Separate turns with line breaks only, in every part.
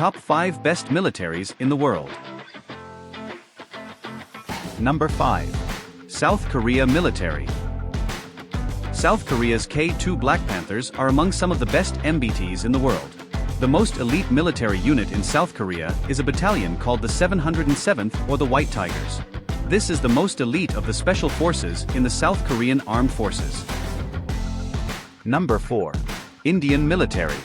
Top 5 Best Militaries in the World. Number 5. South Korea Military. South Korea's K-2 Black Panthers are among some of the best MBTs in the world. The most elite military unit in South Korea is a battalion called the 707th or the White Tigers. This is the most elite of the special forces in the South Korean Armed Forces. Number 4. Indian Military.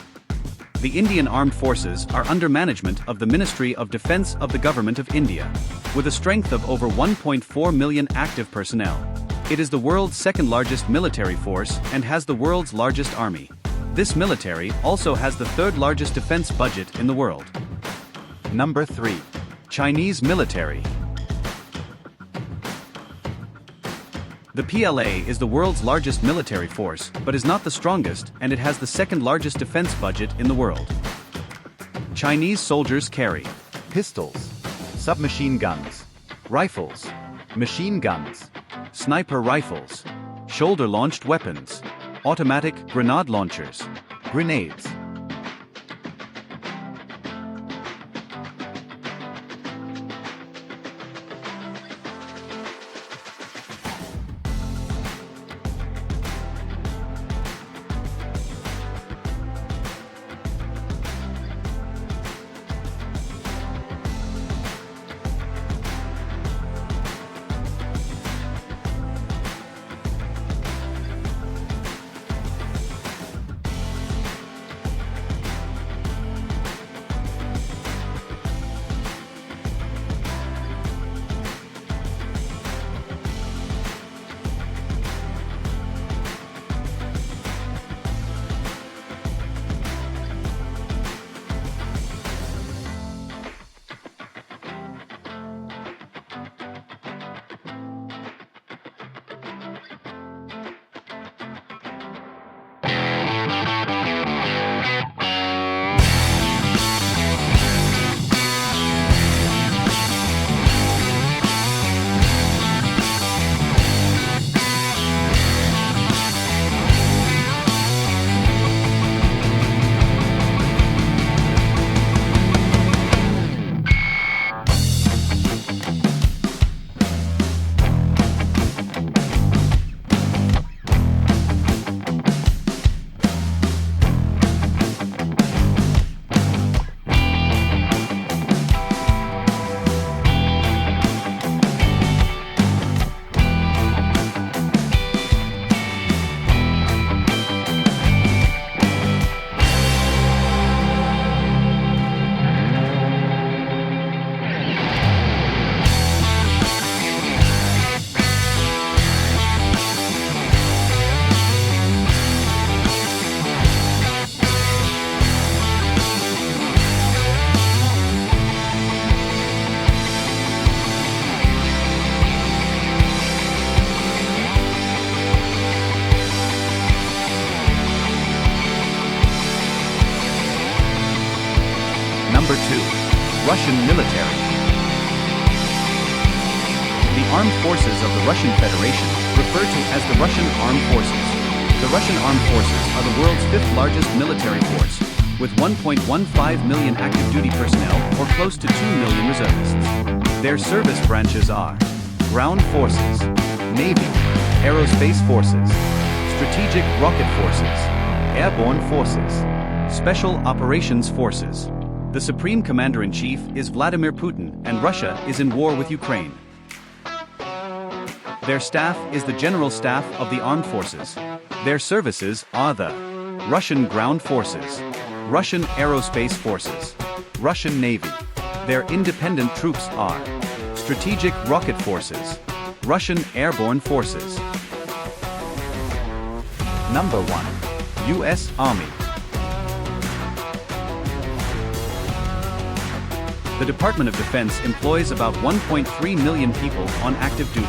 The Indian Armed Forces are under management of the Ministry of Defense of the Government of India, with a strength of over 1.4 million active personnel. It is the world's second largest military force and has the world's largest army. This military also has the third largest defense budget in the world. Number 3. Chinese Military. The PLA is the world's largest military force, but is not the strongest, and it has the second largest defense budget in the world. Chinese soldiers carry pistols, submachine guns, rifles, machine guns, sniper rifles, shoulder-launched weapons, automatic grenade launchers, grenades. Number 2. Russian Military. The armed forces of the Russian Federation, referred to as the Russian Armed Forces. The Russian Armed Forces are the world's fifth largest military force, with 1.15 million active duty personnel or close to 2 million reservists. Their service branches are Ground Forces, Navy, Aerospace Forces, Strategic Rocket Forces, Airborne Forces, Special Operations Forces. The Supreme Commander-in-Chief is Vladimir Putin, and Russia is in war with Ukraine. Their staff is the General Staff of the Armed Forces. Their services are the Russian Ground Forces, Russian Aerospace Forces, Russian Navy. Their independent troops are Strategic Rocket Forces, Russian Airborne Forces. Number 1. U.S. Army. The Department of Defense employs about 1.3 million people on active duty.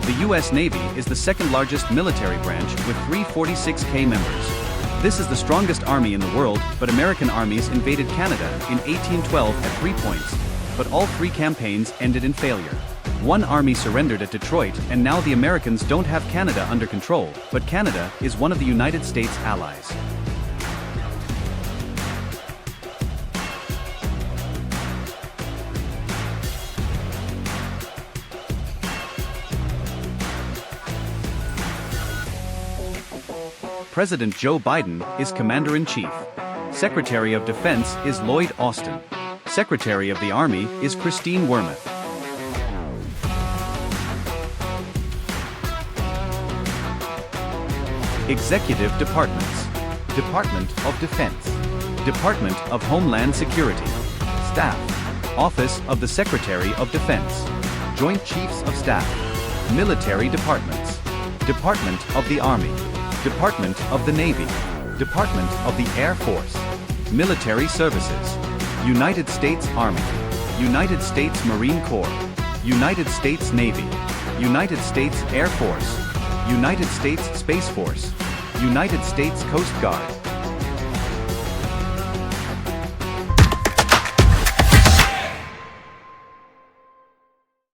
The U.S. Navy is the second largest military branch with 346,000 members. This is the strongest army in the world, but American armies invaded Canada in 1812 at 3 points, but all 3 campaigns ended in failure. One army surrendered at Detroit, and now the Americans don't have Canada under control, but Canada is one of the United States allies. President Joe Biden is Commander-in-Chief. Secretary of Defense is Lloyd Austin. Secretary of the Army is Christine Wormuth. Executive Departments. Department of Defense. Department of Homeland Security. Staff. Office of the Secretary of Defense. Joint Chiefs of Staff. Military Departments. Department of the Army. Department of the Navy. Department of the Air Force. Military Services. United States Army. United States Marine Corps. United States Navy. United States Air Force. United States Space Force. United States Coast Guard.